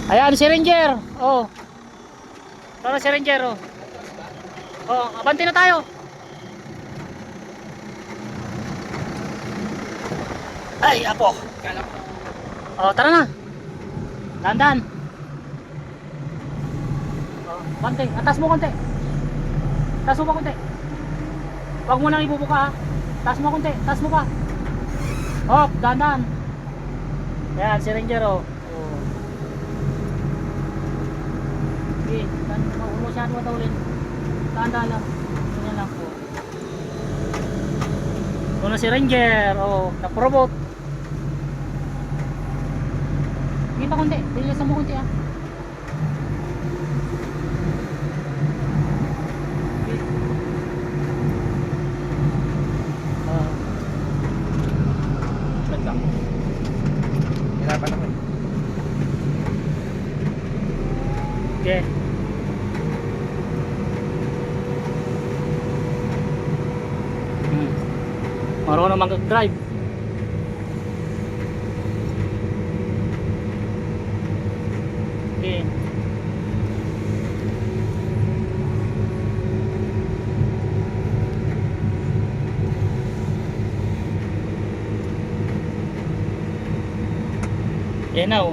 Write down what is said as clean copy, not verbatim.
Ayan si Ranger. Oh. Tara si Ranger oh. Oh, abante na tayo. Ay, apo. Oh, tara na. Dandan. Oh, abante, atas mo konti. Taas mo pa konti. Huwag mo nang ibubuka ha. Taas mo konti, taas mo pa. Hop, dandan. Ayan si Ranger oh. Oh. Okay, huwag mo masyado matawalin. Tanda lang. Ganyan lang po. Ito na si Ranger. Oh, na-promote. Hindi pa konti. Bilisan mo konti ah. Okay. Wait lang. Hirapan ako eh. Okay. Marunong mag-drive. Okay. Yan na oh.